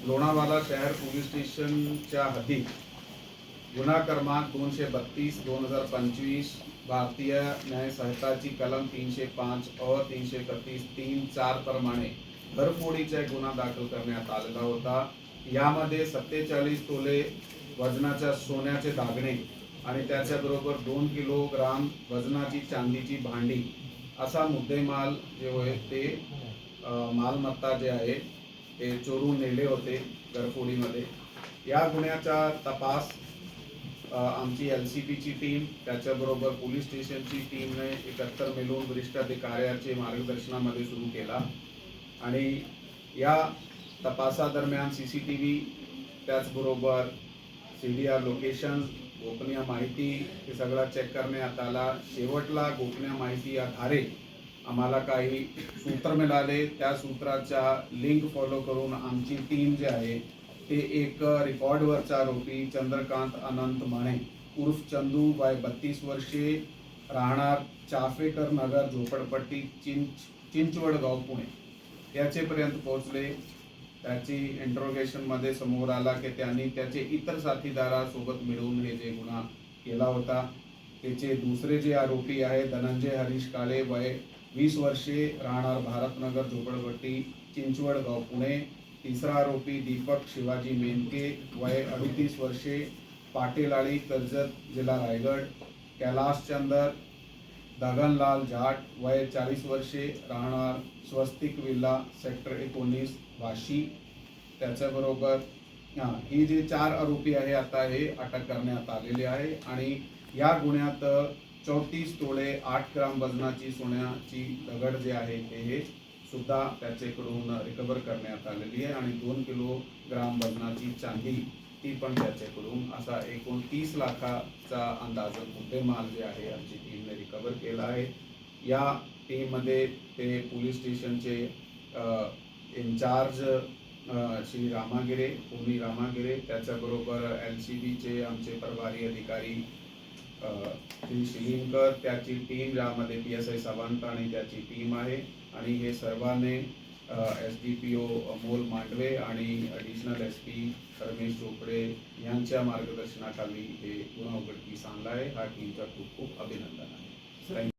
लोणावाला शहर पोलीस स्टेशनच्या हद्दीत गुन्हा क्रमांक 232/2025 भारतीय न्याय संहिताची कलम 305 और 331(3)(4) प्रमाणे घरफोडीचा एक गुन्हा दाखल करण्यात आलेला होता। यामध्ये 47 तोले वजनाच्या सोन्याचे दागिने आणि त्याच्याबरोबर 2 किलोग्राम वजनाची चांदीची भांडी असा मुद्देमाल जे होय ते मालमत्ता जे आहे ते चोरून नेले होते घरफोडीमध्ये। या गुन्ह्याचा तपास आमची LCPची टीम त्याच्याबरोबर पोलीस स्टेशनची टीमने एकत्र मिळून वरिष्ठ अधिकाऱ्याचे मार्गदर्शनामध्ये सुरू केला आणि या तपासादरम्यान CCTV त्याचबरोबर CDR लोकेशन गोपनीय माहिती हे सगळं चेक करण्यात आला। शेवटला गोपनीय माहिती आधारे आम्हाला काही सूत्र मिळाले। त्या सूत्राचा लिंक फॉलो करून आमची टीम जे आहे ते एक रेकॉर्डवरचा आरोपी चंद्रकांत अनंत माने उर्फ चंदू वय 32 वर्षे राहणार चाफेकर नगर झोपडपट्टी चिंचवडगाव पुणे याचेपर्यंत पोहोचले। त्याची इंट्रोगेशनमध्ये समोर आला की त्यांनी त्याचे इतर साथीदारासोबत मिळून हे जे गुन्हा केला होता। त्याचे दुसरे जे आरोपी आहे धनंजय हरीश काळे वय 20 वर्षे राहणार भारतनगर झोपडपट्टी चिंचवडगाव पुणे। तिसरा आरोपी दीपक शिवाजी मेनके वय 38 वर्षे पाटेलाळी कर्जत जिल्हा रायगड। कैलाश चंदर गगनलाल जाट वय 40 वर्षे राहणार स्वस्तिक विल्ला सेक्टर 19 वाशी। त्याच्याबरोबर ही जे 4 आरोपी आहे आता हे अटक करण्यात आलेले आहे आणि या गुन्ह्यात 34 तोळे 8 ग्राम वजनाची सोन्याची दगड जे आहे ते हे सुद्धा त्याच्याकडून रिकवर करण्यात आलेली आहे आणि 2 किलोग्राम वजनाची चांदी ती पण त्याच्याकडून असा एकूण 30 लाखाचा अंदाज मुद्देमाल जे आहे आमची टीमने रिकवर केला आहे। या टीममध्ये ते पोलीस स्टेशनचे इन्चार्ज श्री रामागिरे भूमी रामागिरे त्याच्याबरोबर LCBचे आमचे प्रभारी अधिकारी श्री शिलिंकर त्याची टीम यामध्ये PSI सावंत आणि त्याची टीम आहे आणि हे सर्वांनी SDPO अमोल मांडवे आणि ॲडिशनल SP रमेश चोपडे यांच्या मार्गदर्शनाखाली हे गुन्हा उघडकीस आणला आहे। हा टीमचा खूप खूप अभिनंदन आहे।